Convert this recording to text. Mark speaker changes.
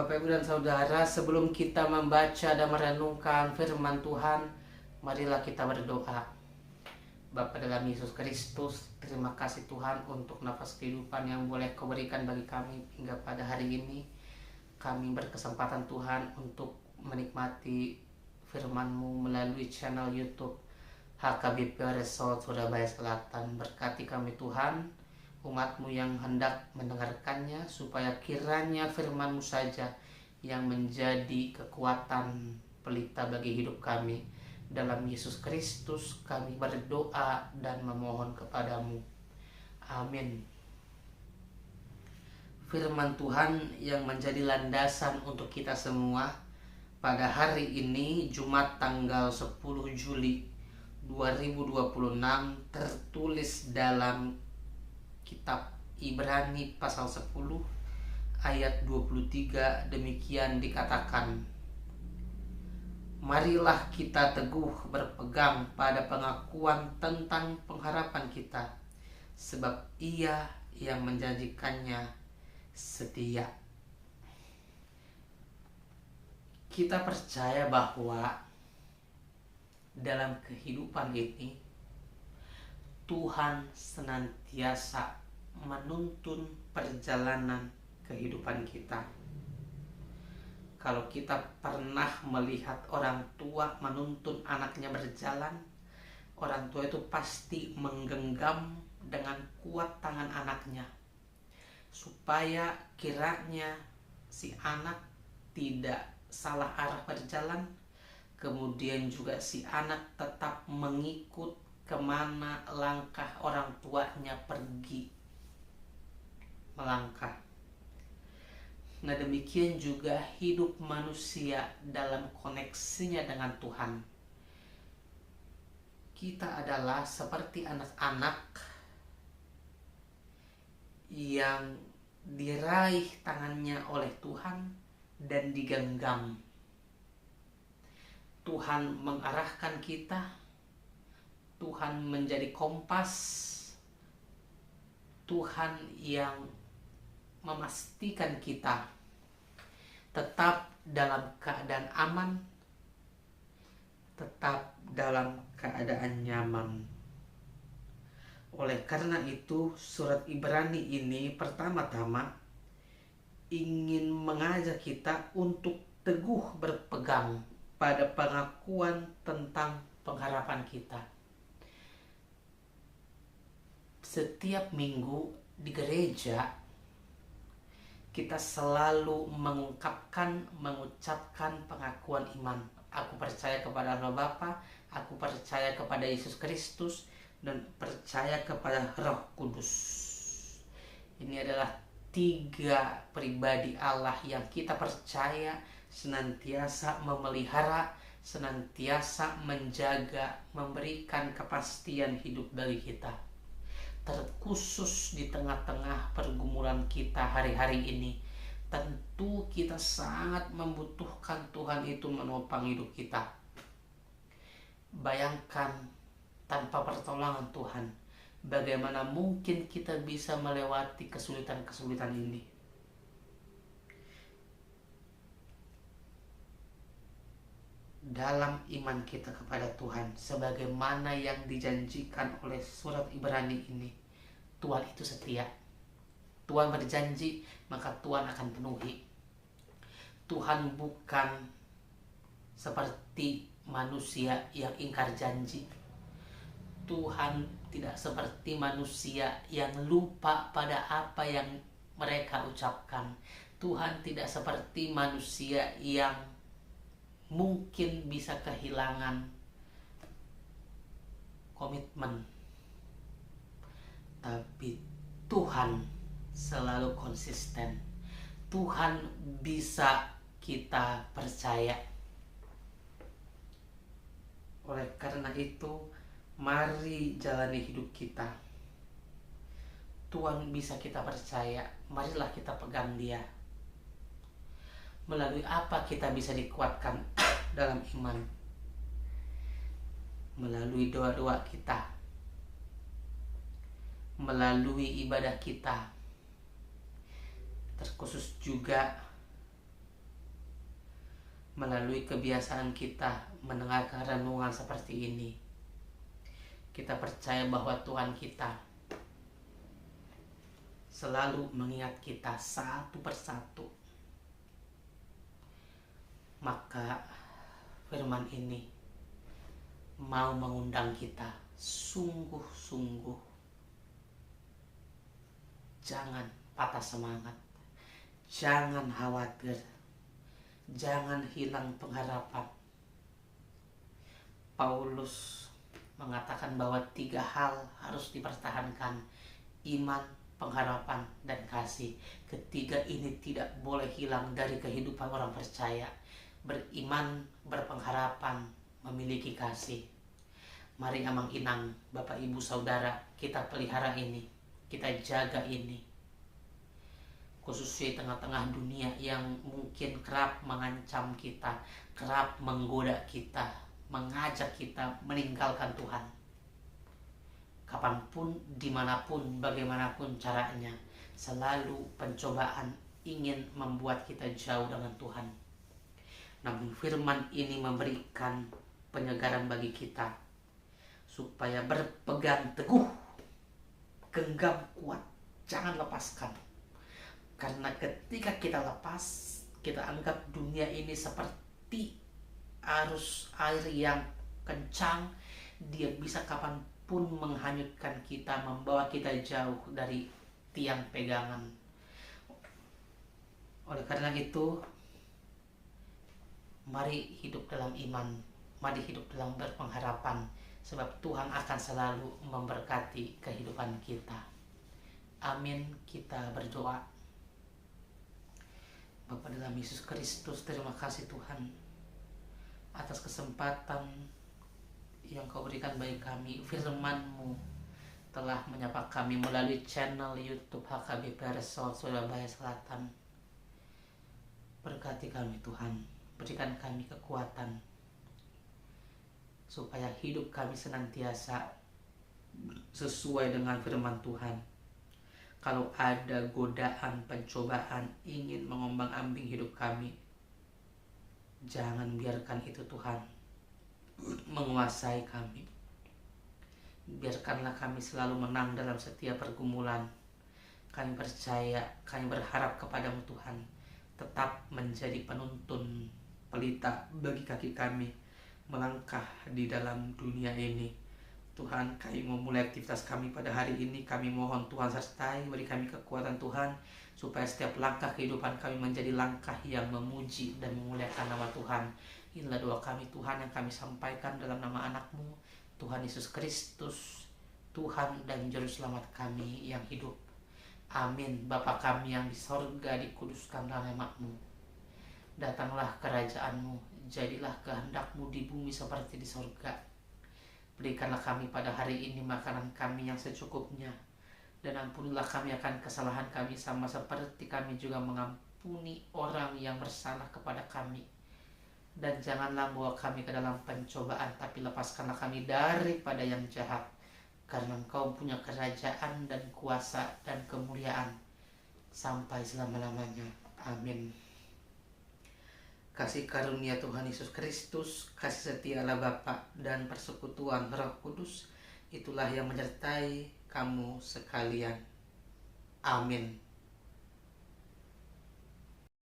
Speaker 1: Bapak Ibu dan Saudara, sebelum kita membaca dan merenungkan firman Tuhan, marilah kita berdoa. Bapa dalam Yesus Kristus, terima kasih Tuhan untuk nafas kehidupan yang boleh Kau berikan bagi kami hingga pada hari ini. Kami berkesempatan Tuhan untuk menikmati firman-Mu melalui channel YouTube HKBP Resort Surabaya Selatan. Berkati kami Tuhan, umat-Mu yang hendak mendengarkannya, supaya kiranya firman-Mu saja yang menjadi kekuatan pelita bagi hidup kami. Dalam Yesus Kristus kami berdoa dan memohon kepadamu. Amin. Firman Tuhan yang menjadi landasan untuk kita semua pada hari ini, Jumat tanggal 10 Juli 2026, tertulis dalam kitab Ibrani pasal 10 ayat 23. Demikian dikatakan, marilah kita teguh berpegang pada pengakuan tentang pengharapan kita, sebab Ia yang menjanjikannya setia. Kita percaya bahwa dalam kehidupan ini Tuhan senantiasa menuntun perjalanan kehidupan kita. Kalau kita pernah melihat orang tua menuntun anaknya berjalan, orang tua itu pasti menggenggam dengan kuat tangan anaknya, supaya kiranya si anak tidak salah arah berjalan, kemudian juga si anak tetap mengikut kemana langkah orang tuanya pergi melangkah. Nah, demikian juga hidup manusia dalam koneksinya dengan Tuhan. Kita adalah seperti anak-anak yang diraih tangannya oleh Tuhan dan digenggam. Tuhan mengarahkan kita, Tuhan menjadi kompas, Tuhan yang memastikan kita tetap dalam keadaan aman, tetap dalam keadaan nyaman. Oleh karena itu, surat Ibrani ini pertama-tama ingin mengajak kita untuk teguh berpegang pada pengakuan tentang pengharapan kita. Setiap minggu di gereja kita selalu mengucapkan pengakuan iman. Aku percaya kepada Allah Bapa, aku percaya kepada Yesus Kristus, dan percaya kepada Roh Kudus. Ini adalah 3 pribadi Allah yang kita percaya senantiasa memelihara, senantiasa menjaga, memberikan kepastian hidup bagi kita. Terkhusus di tengah-tengah pergumulan kita hari-hari ini, tentu kita sangat membutuhkan Tuhan itu menopang hidup kita. Bayangkan, tanpa pertolongan Tuhan, bagaimana mungkin kita bisa melewati kesulitan-kesulitan ini? Dalam iman kita kepada Tuhan, sebagaimana yang dijanjikan oleh surat Ibrani ini, Tuhan itu setia. Tuhan berjanji, maka Tuhan akan penuhi. Tuhan bukan seperti manusia yang ingkar janji. Tuhan tidak seperti manusia yang lupa pada apa yang mereka ucapkan. Tuhan tidak seperti manusia yang mungkin bisa kehilangan komitmen. Tapi Tuhan selalu konsisten. Tuhan bisa kita percaya. Oleh karena itu, mari jalani hidup kita. Tuhan bisa kita percaya. Marilah kita pegang Dia. Melalui apa kita bisa dikuatkan dalam iman? Melalui doa-doa kita, melalui ibadah kita, terkhusus juga Melalui kebiasaan kita mendengarkan renungan seperti ini, kita percaya bahwa Tuhan kita selalu mengingat kita satu persatu. Maka firman ini mau mengundang kita sungguh-sungguh. Jangan patah semangat, jangan khawatir, jangan hilang pengharapan. Paulus mengatakan bahwa 3 hal harus dipertahankan: iman, pengharapan, dan kasih. Ketiga ini tidak boleh hilang dari kehidupan orang percaya. Beriman, berpengharapan, memiliki kasih. Mari amang inang, Bapak Ibu Saudara, kita pelihara ini, kita jaga ini. Khususnya di tengah-tengah dunia yang mungkin kerap mengancam kita, kerap menggoda kita, mengajak kita meninggalkan Tuhan. Kapanpun, dimanapun, bagaimanapun caranya, selalu pencobaan ingin membuat kita jauh dengan Tuhan. Namun firman ini memberikan penyegaran bagi kita supaya berpegang teguh, genggam kuat, jangan lepaskan. Karena ketika kita lepas, kita anggap dunia ini seperti arus air yang kencang. Dia bisa kapanpun menghanyutkan kita, membawa kita jauh dari tiang pegangan. Oleh karena itu, mari hidup dalam iman, mari hidup dalam berpengharapan, sebab Tuhan akan selalu memberkati kehidupan kita. Amin. Kita berdoa. Bapa dalam Yesus Kristus, terima kasih Tuhan atas kesempatan yang Kau berikan bagi kami. Firman-Mu telah menyapa kami melalui channel YouTube HKBP Resort Surabaya Selatan. Berkati kami Tuhan, berikan kami kekuatan supaya hidup kami senantiasa sesuai dengan firman Tuhan. Kalau ada godaan, pencobaan ingin mengombang-ambing hidup kami, jangan biarkan itu Tuhan menguasai kami. Biarkanlah kami selalu menang dalam setiap pergumulan. Kami percaya, kami berharap kepadamu Tuhan, tetap menjadi penuntun, pelita bagi kaki kami melangkah di dalam dunia ini. Tuhan, kami memulai aktivitas kami pada hari ini. Kami mohon Tuhan sertai, beri kami kekuatan Tuhan, supaya setiap langkah kehidupan kami menjadi langkah yang memuji dan memuliakan nama Tuhan. Inilah doa kami Tuhan yang kami sampaikan dalam nama anak-Mu, Tuhan Yesus Kristus, Tuhan dan Juru Selamat kami yang hidup. Amin. Bapa kami yang di sorga, dikuduskanlah nama-Mu. Datanglah kerajaan-Mu, jadilah kehendak-Mu di bumi seperti di sorga. Berikanlah kami pada hari ini makanan kami yang secukupnya, dan ampunilah kami akan kesalahan kami sama seperti kami juga mengampuni orang yang bersalah kepada kami. Dan janganlah bawa kami ke dalam pencobaan, tapi lepaskanlah kami daripada yang jahat. Karena Engkau punya kerajaan dan kuasa dan kemuliaan sampai selama-lamanya. Amin. Kasih karunia Tuhan Yesus Kristus, kasih setia Allah Bapa, dan persekutuan Roh Kudus, itulah yang menyertai kamu sekalian. Amin.